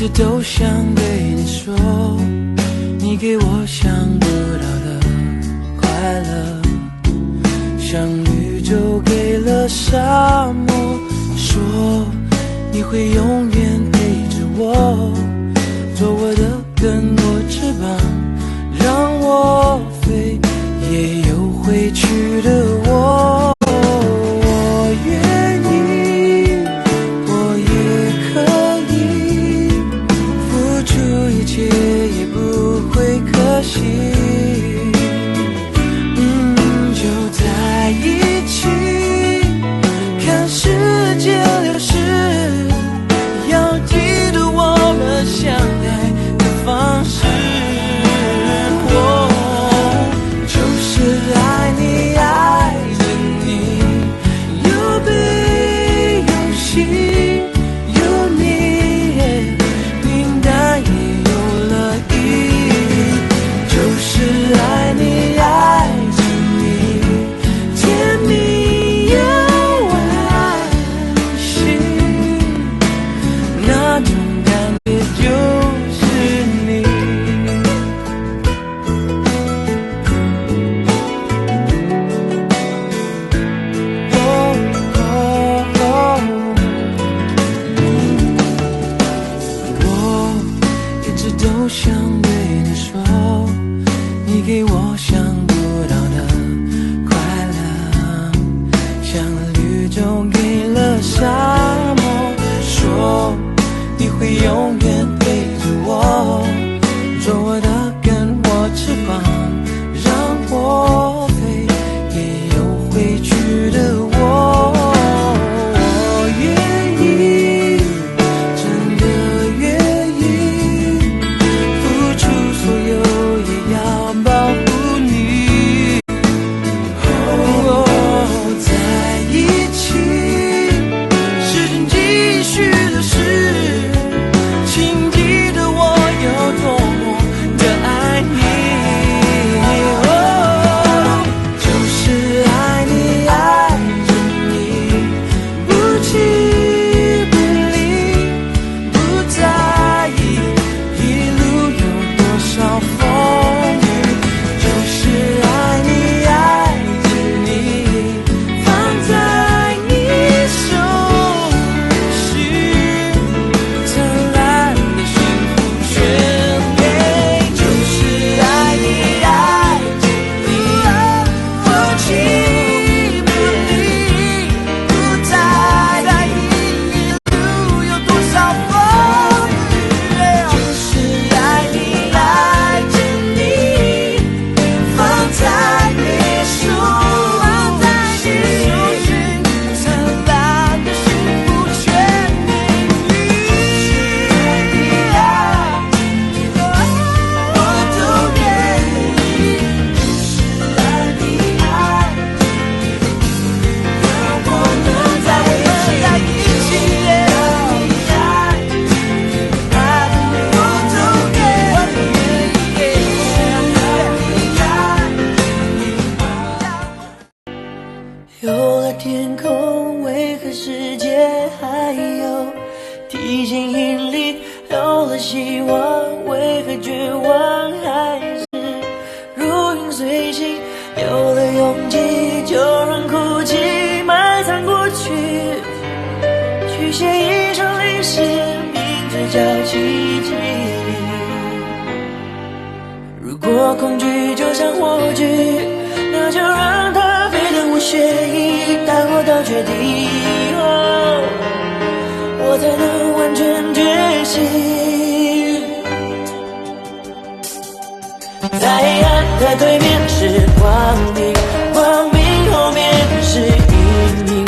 直都想对你说，你给我想不到的快乐，像绿洲给了沙漠，说你会永远陪着我，做我的跟我翅膀，让我飞，也有回去的我。就在一起，看世界流逝，要记得我们相爱的方式。就是爱你，爱着你，有悲有喜，有你，平淡也有了意义。就是爱你，爱着你，甜蜜又温馨，那种感觉就是你。我一直都想对你说，你给我想不到的快乐，像绿洲给了沙漠，说你会永远陪着我，做我的跟我翅膀，让我飞，也有回去的我。我愿意，真的愿意，付出所有也要保护你。在一起，时间继续流逝，请记得我有多么的爱你。就是爱你，爱着你，不弃不离，不在意一路有多少风雨。就是爱你，爱着你，放在你手心，灿烂的幸福全给。就是爱你，爱着你，不弃不离，不在意一路有多少风雨。就是爱你，爱着你，放在你手心，灿烂的幸福全给你。我都愿意。就是爱你，爱着你，让我们在一起。我都愿意。有了天空，为何世界还有地心引力？有了希望，为何绝望还是如影随形？有了勇气，就让哭泣埋藏过去，去写一场历史，名字叫奇迹。如果恐惧就像火炬，那就让它飞得无血意，带我到绝地，我才能完全觉醒。在黑暗的对面是光明，光明后面是阴影，